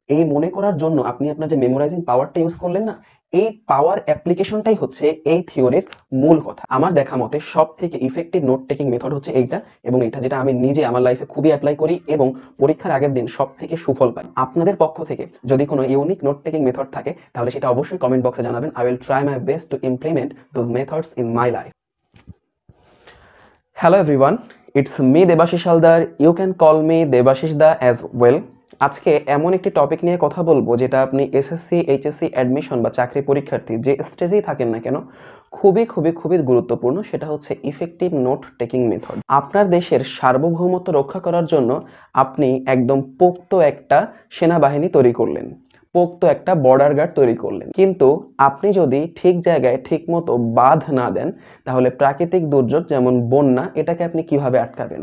এই মনে করার জন্য আপনি আপনার যে মেমোরাইজিং পাওয়ারটা ইউজ করলেন না, এই পাওয়ার অ্যাপ্লিকেশনটাই হচ্ছে এই থিওরির মূল কথা। আমার দেখা মতে সব থেকে ইফেক্টিভ নোট টেকিং মেথড হচ্ছে এইটা, এবং এটা যেটা আমি নিজে আমার লাইফে খুবই অ্যাপ্লাই করি এবং পরীক্ষার আগের দিন সব থেকে সুফল পাই। আপনাদের পক্ষ থেকে যদি কোনো ইউনিক নোট টেকিং মেথড থাকে তাহলে সেটা অবশ্যই কমেন্ট বক্সে জানাবেন। I will try my best to implement those methods in my life. Hello everyone, it's me Debashis Haldar. You can call me Debashis da as well. আজকে এমন একটি টপিক নিয়ে কথা বলবো যেটা আপনি এসএসসি, এইচএসসি অ্যাডমিশন বা চাকরি পরীক্ষার্থী যে স্টেজেই থাকেন না কেন খুবই খুবই খুবই গুরুত্বপূর্ণ। সেটা হচ্ছে ইফেক্টিভ নোট টেকিং মেথড। আপনার দেশের সার্বভৌমত্ব রক্ষা করার জন্য আপনি একদম পোক্ত একটা সেনাবাহিনী তৈরি করলেন, পোক্ত একটা বর্ডার গার্ড তৈরি করলেন, কিন্তু আপনি যদি ঠিক জায়গায় ঠিক মতো বাঁধ না দেন তাহলে প্রাকৃতিক দুর্যোগ যেমন বন্যা, এটাকে আপনি কিভাবে আটকাবেন?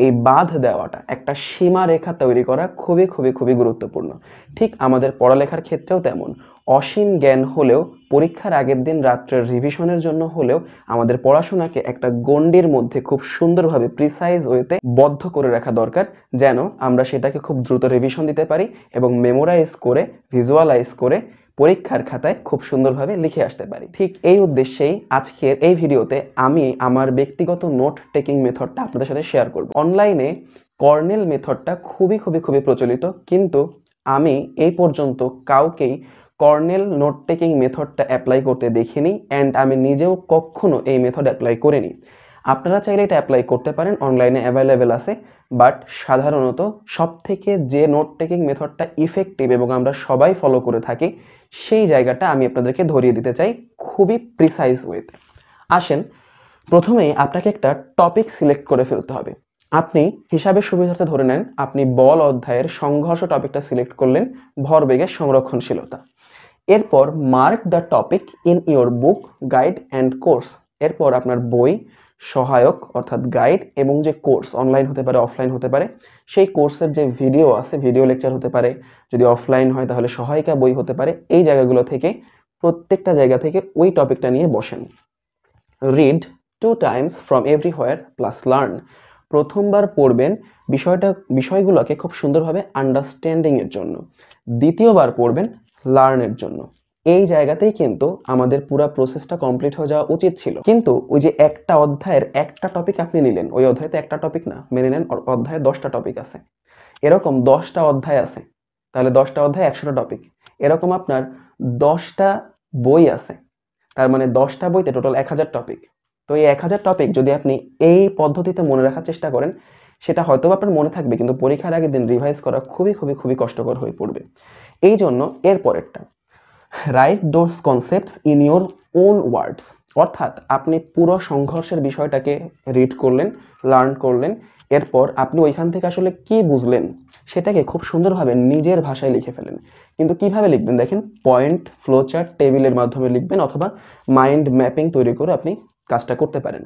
এই বাঁধ দেওয়াটা, একটা সীমারেখা তৈরি করা খুবই খুবই খুবই গুরুত্বপূর্ণ। ঠিক আমাদের পড়ালেখার ক্ষেত্রেও তেমন। অসীম জ্ঞান হলেও, পরীক্ষার আগের দিন রাত্রের রিভিশনের জন্য হলেও আমাদের পড়াশোনাকে একটা গণ্ডির মধ্যে খুব সুন্দরভাবে প্রিসাইজ ওয়েতে বদ্ধ করে রাখা দরকার, যেন আমরা সেটাকে খুব দ্রুত রিভিশন দিতে পারি এবং মেমোরাইজ করে, ভিজুয়ালাইজ করে পরীক্ষার খাতায় খুব সুন্দরভাবে লিখে আসতে পারি। ঠিক এই উদ্দেশ্যেই আজকের এই ভিডিওতে আমি আমার ব্যক্তিগত নোট টেকিং মেথডটা আপনাদের সাথে শেয়ার করব। অনলাইনে কর্নেল মেথডটা খুবই খুবই খুবই প্রচলিত, কিন্তু আমি এই পর্যন্ত কাউকেই কর্নেল নোট টেকিং মেথডটা অ্যাপ্লাই করতে দেখিনি, অ্যান্ড আমি নিজেও কখনো এই মেথড অ্যাপ্লাই করিনি। আপনারা চাইলে এটা অ্যাপ্লাই করতে পারেন, অনলাইনে অ্যাভেলেবেল আছে। বাট সাধারণত সব থেকে যে নোট টেকিং মেথডটা ইফেক্টিভ এবং আমরা সবাই ফলো করে থাকি, সেই জায়গাটা আমি আপনাদেরকে ধরিয়ে দিতে চাই খুবই প্রিসাইজ ওয়েতে। আসেন, প্রথমেই আপনাকে একটা টপিক সিলেক্ট করে ফেলতে হবে। আপনি হিসাবের সুবিধার্থে ধরে নেন আপনি বল অধ্যায়ের সংঘর্ষ টপিকটা সিলেক্ট করলেন, ভরবেগের সংরক্ষণশীলতা। এরপর mark the topic in your book, guide and course. এরপর আপনার বই, সহায়ক অর্থাৎ গাইড, এবং যে কোর্স অনলাইন হতে পারে, অফলাইন হতে পারে, সেই কোর্সের যে ভিডিও আছে, ভিডিও লেকচার হতে পারে, যদি অফলাইন হয় তাহলে সহায়িকা বই হতে পারে। এই জায়গাগুলো থেকে, প্রত্যেকটা জায়গা থেকে ওই টপিকটা নিয়ে বসেন। Read 2 Times from everywhere plus learn. প্রথমবার পড়বেন বিষয়গুলোকে খুব সুন্দরভাবে আন্ডারস্ট্যান্ডিংয়ের জন্য, দ্বিতীয়বার পড়বেন লার্নের জন্য। এই জায়গাতেই কিন্তু আমাদের পুরো প্রসেসটা কমপ্লিট হয়ে যাওয়া উচিত ছিল, কিন্তু ওই যে একটা অধ্যায়ের একটা টপিক আপনি নিলেন, ওই অধ্যায়তে একটা টপিক না, মেনে নেন অধ্যায়ে 10টা টপিক আছে, এরকম 10টা অধ্যায় আছে, তাহলে 10টা অধ্যায় 100টা টপিক, এরকম আপনার 10টা বই আছে, তার মানে 10টা বইতে টোটাল 1000 টপিক। তো এই 1000 টপিক যদি আপনি এই পদ্ধতিতে মনে রাখার চেষ্টা করেন, সেটা হয়তো আপনার মনে থাকবে, কিন্তু পরীক্ষার আগের দিন রিভাইজ করা খুবই খুবই খুবই কষ্টকর হয়ে পড়বে। এই জন্য এর পরেরটা, right those concepts in your own words. অর্থাৎ আপনি পুরো সংঘর্ষের বিষয়টাকে রিড করলেন, লার্ন করলেন, এরপর আপনি ওইখান থেকে আসলে কি বুঝলেন সেটাকে খুব সুন্দরভাবে নিজের ভাষায় লিখে ফেলেন। কিন্তু কিভাবে লিখবেন দেখেন, পয়েন্ট, ফ্লোচার্ট, টেবিলের মাধ্যমে লিখবেন, অথবা মাইন্ড ম্যাপিং তৈরি করে আপনি কাজটা করতে পারেন।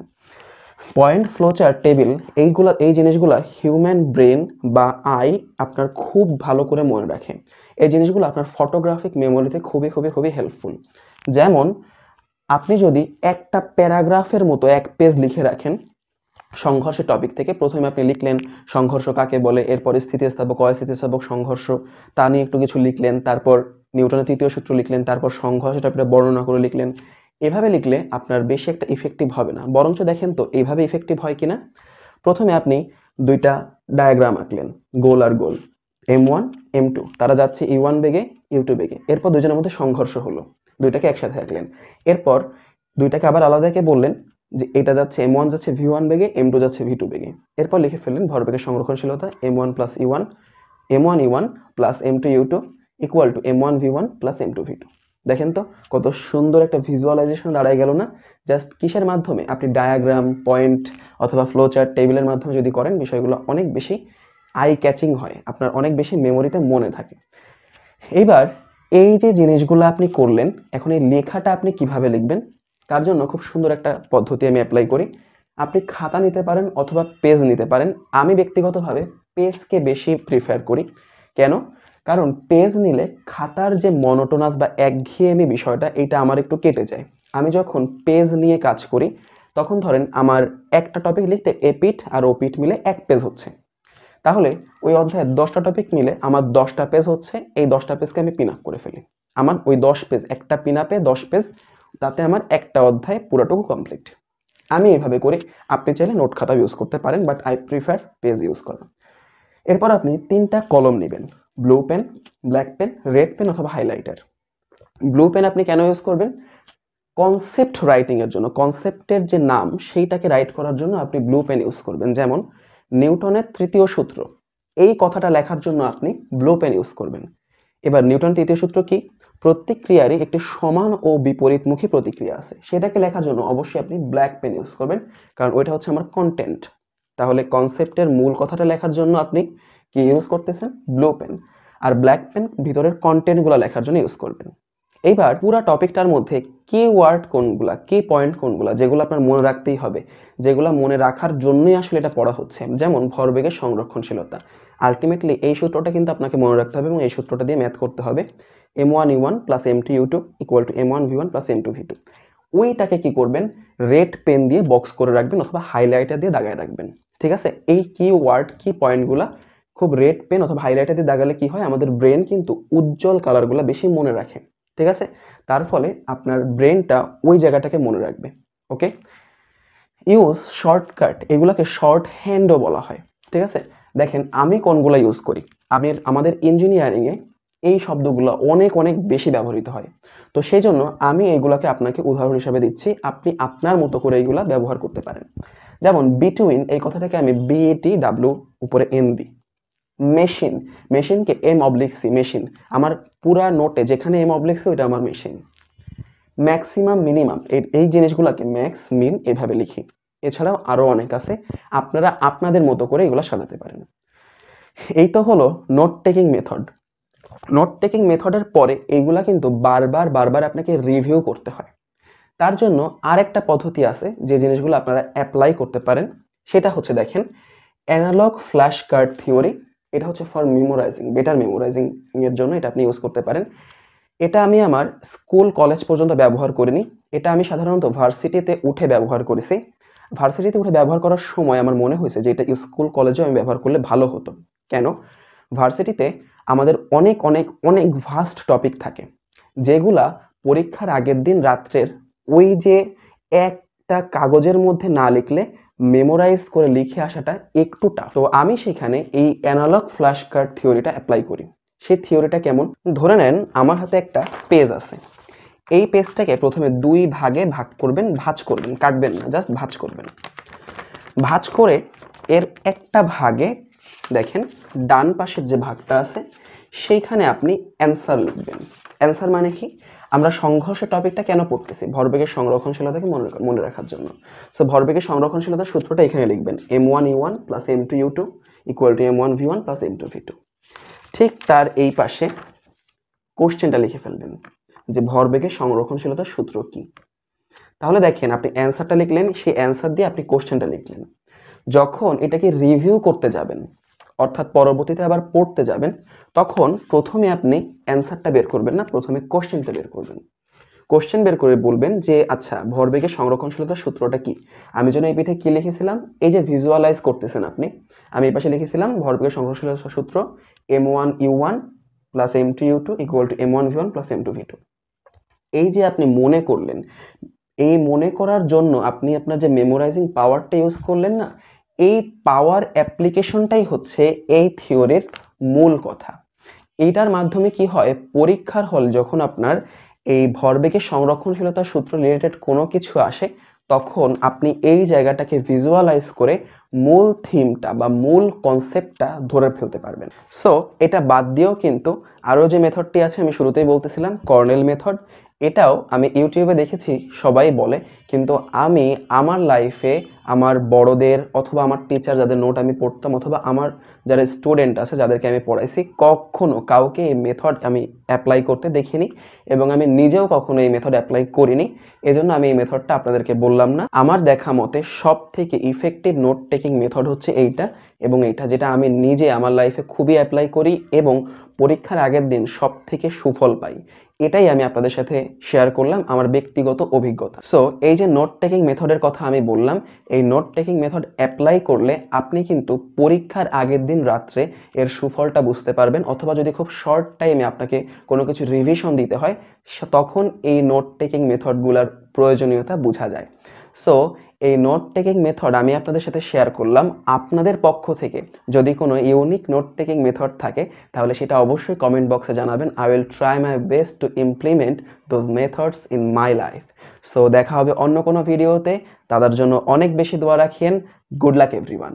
পয়েন্ট, ফ্লোচার্ট, টেবিল, এই জিনিসগুলো হিউম্যান ব্রেন বা আই আপনার খুব ভালো করে মনে রাখে। এই জিনিসগুলো আপনার ফটোগ্রাফিক মেমোরিতে খুবই খুবই খুবই হেল্পফুল। যেমন আপনি যদি একটা প্যারাগ্রাফের মতো এক পেজ লিখে রাখেন সংঘর্ষের টপিক থেকে, প্রথমে আপনি লিখলেন সংঘর্ষ কাকে বলে, এরপর স্থিতিস্থাপক, অস্থিতিস্থাপক সংঘর্ষ, তা নিয়ে একটু কিছু লিখলেন, তারপর নিউটনের তৃতীয় সূত্র লিখলেন, তারপর সংঘর্ষ টপিকটা বর্ণনা করে লিখলেন। এভাবে লিখলে আপনার বেশি একটা ইফেক্টিভ হবে না, বরঞ্চ দেখেন তো এইভাবে ইফেক্টিভ হয় কিনা। প্রথমে আপনি দুইটা ডায়াগ্রাম আঁকলেন, গোল আর গোল, M1 M2, তারা যাচ্ছে E1 বেগে, U2 বেগে, এরপর দুজনের মধ্যে সংঘর্ষ হলো, দুইটাকে একসাথে আঁকলেন। এরপর দুইটাকে আবার আলাদাকে বললেন যে এটা যাচ্ছে M1 যাচ্ছে V1 বেগে, M2 যাচ্ছে V2 বেগে। এরপর লিখে ফেললেন ভরবেগের সংরক্ষণশীলতা M1 plus E1, M1 E1 plus M2 U2 equal to M1 V1 plus M2 V2। দেখেন তো কত সুন্দর একটা ভিজুয়ালাইজেশন দাঁড়ায় গেল না? জাস্ট কিসের মাধ্যমে? আপনি ডায়াগ্রাম, পয়েন্ট অথবা ফ্লো চার্ট, টেবিলের মাধ্যমে যদি করেন বিষয়গুলো অনেক বেশি আই ক্যাচিং হয়, আপনার অনেক বেশি মেমোরিতে মনে থাকে। এইবার এই যে জিনিসগুলো আপনি করলেন, এখন এই লেখাটা আপনি কিভাবে লিখবেন তার জন্য খুব সুন্দর একটা পদ্ধতি আমি অ্যাপ্লাই করি। আপনি খাতা নিতে পারেন অথবা পেজ নিতে পারেন। আমি ব্যক্তিগতভাবে পেজকে বেশি প্রিফার করি। কেন? কারণ পেজ নিলে খাতার যে মনোটোনাস বা একঘেয়েমি বিষয়টা, এটা আমার একটু কেটে যায়। আমি যখন পেজ নিয়ে কাজ করি তখন ধরেন আমার একটা টপিক লিখতে এপিঠ আর ওপিঠ মিলে এক পেজ হচ্ছে, তাহলে ওই অধ্যায়ের 10টা টপিক মিলে আমার 10টা পেজ হচ্ছে, এই 10টা পেজকে আমি পিন আপ করে ফেলি। আমার ওই 10 পেজ, একটা পিন আপে 10 পেজ, তাতে আমার একটা অধ্যায় পুরোটুকু কমপ্লিট। আমি এইভাবে করি। আপনি চাইলে নোট খাতা ইউজ করতে পারেন, but I prefer page use করা। এরপর আপনি 3টা কলম নেবেন, blue pen, black pen, red pen অথবা হাইলাইটার। ব্লু পেন আপনি কেন ইউজ করবেন? কনসেপ্ট রাইটিংয়ের জন্য, কনসেপ্টের যে নাম সেইটাকে রাইট করার জন্য আপনি ব্লু পেন ইউজ করবেন। যেমন নিউটনের তৃতীয় সূত্র, এই কথাটা লেখার জন্য আপনি ব্লু পেন ইউজ করবেন। এবার নিউটন তৃতীয় সূত্র কি? প্রত্যেক ক্রিয়ারই একটি সমান ও বিপরীতমুখী প্রতিক্রিয়া আছে, সেটাকে লেখার জন্য অবশ্যই আপনি ব্ল্যাক পেন ইউজ করবেন, কারণ ওইটা হচ্ছে আমার কন্টেন্ট। তাহলে কনসেপ্টের মূল কথাটা লেখার জন্য আপনি কি ইউজ করতেছেন? Blue pen. আর ব্ল্যাক পেন ভিতরের কন্টেন্টগুলো লেখার জন্য ইউজ করবেন। এইবার পুরা টপিকটার মধ্যে কি ওয়ার্ড কোনগুলা, কি পয়েন্ট কোনগুলা, যেগুলো আপনার মনে রাখতেই হবে, যেগুলো মনে রাখার জন্যই আসলে এটা পড়া হচ্ছে। যেমন ভরবেগের সংরক্ষণশীলতা, আলটিমেটলি এই সূত্রটা কিন্তু আপনাকে মনে রাখতে হবে এবং এই সূত্রটা দিয়ে ম্যাথ করতে হবে। m1u1 plus m2u2 equal to m1v1 plus m2v2। ওইটাকে কি করবেন? রেড পেন দিয়ে বক্স করে রাখবেন অথবা হাইলাইটার দিয়ে দাগায় রাখবেন। ঠিক আছে? এই কি ওয়ার্ড, কি পয়েন্টগুলা খুব রেড পেন অথবা হাইলাইটার দিয়ে দাগালে কি হয়, আমাদের ব্রেন কিন্তু উজ্জ্বল কালারগুলো বেশি মনে রাখে। ঠিক আছে? তার ফলে আপনার ব্রেনটা ওই জায়গাটাকে মনে রাখবে। ওকে? ইউজ শর্টকাট, এগুলাকে শর্ট হ্যান্ডও বলা হয়। ঠিক আছে? দেখেন আমি কোনগুলো ইউজ করি। আমাদের ইঞ্জিনিয়ারিংয়ে এই শব্দগুলো অনেক অনেক বেশি ব্যবহৃত হয়। তো সেই জন্য আমি এইগুলাকে আপনাকে উদাহরণ হিসাবে দিচ্ছি, আপনি আপনার মতো করে এইগুলা ব্যবহার করতে পারেন। যেমন বিটুইন, এই কথাটাকে আমি BATW উপরে N দিই। মেশিন, মেশিনকে M/C, মেশিন। আমার পুরা নোটে যেখানে M/C ওইটা আমার মেশিন। ম্যাক্সিমাম, মিনিমাম, এই জিনিসগুলোকে ম্যাক্স, মিন এভাবে লিখি। এছাড়াও আরও অনেক আছে, আপনারা আপনাদের মতো করে এগুলো সাজাতে পারেন। এই তো হলো note taking method. Note taking মেথডের পরে এইগুলা কিন্তু বারবার বারবার আপনাকে রিভিউ করতে হয়। তার জন্য আরেকটা পদ্ধতি আছে যে জিনিসগুলো আপনারা অ্যাপ্লাই করতে পারেন, সেটা হচ্ছে দেখেন অ্যানালগ ফ্ল্যাশ কার্ড থিওরি। এটা হচ্ছে ফর মেমোরাইজিং, বেটার মেমোরাইজিং এর জন্য এটা আপনি ইউজ করতে পারেন। এটা আমি আমার স্কুল কলেজ পর্যন্ত ব্যবহার করিনি, এটা আমি সাধারণত ভার্সিটিতে উঠে ব্যবহার করেছি। ভার্সিটিতে উঠে ব্যবহার করার সময় আমার মনে হয়েছে যে এটা স্কুল কলেজেও আমি ব্যবহার করলে ভালো হতো। কেন? ভার্সিটিতে আমাদের অনেক অনেক অনেক ভাস্ট টপিক থাকে, যেগুলা পরীক্ষার আগের দিন রাত্রের ওই যে একটা কাগজের মধ্যে না লিখলে মেমোরাইজ করে লিখে আসাটা একটু টাফ। তো আমি সেখানে এই অ্যানালগ ফ্ল্যাশ কার্ড থিওরিটা অ্যাপ্লাই করি। সেই থিওরিটা কেমন? ধরে নেন আমার হাতে একটা পেজ আছে, এই পেজটাকে প্রথমে 2 ভাগে ভাগ করবেন, ভাঁজ করবেন, কাটবেন না, জাস্ট ভাঁজ করবেন। ভাঁজ করে এর একটা ভাগে দেখেন ডান পাশের যে ভাগটা আছে সেইখানে আপনি অ্যান্সার লিখবেন। অ্যান্সার মানে কি? আমরা সংঘর্ষের টপিকটা কেন পড়তেছি? ভরবেগের সংরক্ষণশীলতাকে মনে রাখার জন্য। সো ভরবেগের সংরক্ষণশীলতার সূত্রটা এখানে লিখবেন, m1u1 plus m2u2 equal to m1v1 plus m2v2। ঠিক তার এই পাশে কোশ্চেনটা লিখে ফেলবেন যে ভরবেগের সংরক্ষণশীলতার সূত্র কি। তাহলে দেখেন আপনি অ্যান্সারটা লিখলেন, সেই অ্যান্সার দিয়ে আপনি কোশ্চেনটা লিখলেন। যখন এটাকে রিভিউ করতে যাবেন, অর্থাৎ পরবর্তীতে আবার পড়তে যাবেন, তখন প্রথমে আপনি অ্যান্সারটা বের করবেন না, প্রথমে কোশ্চেনটা বের করবেন। কোশ্চেন বের করে বলবেন যে আচ্ছা ভরবেগের সংরক্ষণশীলতার সূত্রটা কি। আমি যেন এই পিঠে কি লিখেছিলাম, এই যে ভিজুয়ালাইজ করতেছেন আপনি, আমি এই পাশে লিখেছিলাম ভরবেগের সংরক্ষণশীলতার সূত্র m1u1 plus m2u2 equal to m1v1 plus m2v2। এই যে আপনি মনে করলেন, এই মনে করার জন্য আপনি আপনার যে মেমোরাইজিং পাওয়ারটা ইউজ করলেন না, এই পাওয়ার অ্যাপ্লিকেশনটাই হচ্ছে এই থিওরির মূল কথা। এইটার মাধ্যমে কি হয়, পরীক্ষার হল যখন আপনার এই ভরবেগের সংরক্ষণশীলতার সূত্র রিলেটেড কোনো কিছু আসে, তখন আপনি এই জায়গাটাকে ভিজুয়ালাইজ করে মূল থিমটা বা মূল কনসেপ্টটা ধরে ফেলতে পারবেন। সো এটা বাদ দিয়েও কিন্তু আরও যে মেথডটি আছে, আমি শুরুতেই বলতেছিলাম কর্নেল মেথড, এটাও আমি ইউটিউবে দেখেছি সবাই বলে, কিন্তু আমি আমার লাইফে আমার বড়দের অথবা আমার টিচার যাদের নোট আমি পড়তাম অথবা আমার যারা স্টুডেন্ট আছে যাদেরকে আমি পড়াইছি, কখনো কাউকে এই মেথড আমি অ্যাপ্লাই করতে দেখিনি এবং আমি নিজেও কখনো এই মেথড অ্যাপ্লাই করিনি। এজন্য আমি এই মেথডটা আপনাদেরকে বললাম না। আমার দেখা মতে সব থেকে ইফেক্টিভ নোট টেকিং মেথড হচ্ছে এইটা এবং এইটা, যেটা আমি নিজে আমার লাইফে খুবই অ্যাপ্লাই করি এবং পরীক্ষার আগের দিন সবথেকে সুফল পাই। এটাই আমি আপনাদের সাথে শেয়ার করলাম আমার ব্যক্তিগত অভিজ্ঞতা। সো এই যে নোট টেকিং মেথডের কথা আমি বললাম, এই নোট টেকিং মেথড অ্যাপ্লাই করলে আপনি কিন্তু পরীক্ষার আগের দিন রাত্রে এর সুফলটা বুঝতে পারবেন, অথবা যদি খুব শর্ট টাইমে আপনাকে কোনো কিছু রিভিশন দিতে হয় তখন এই নোট টেকিং মেথডগুলোর প্রয়োজনীয়তা বোঝা যায়। সো এই নোট টেকিং মেথড আমি আপনাদের সাথে শেয়ার করলাম। আপনাদের পক্ষ থেকে যদি কোনো ইউনিক নোট টেকিং মেথড থাকে তাহলে সেটা অবশ্যই কমেন্ট বক্সে জানাবেন। I will try my best to implement those methods in my life. So দেখা হবে অন্য কোনো ভিডিওতে। তাদের জন্য অনেক বেশি দোয়া রাখিয়েন। Good luck everyone.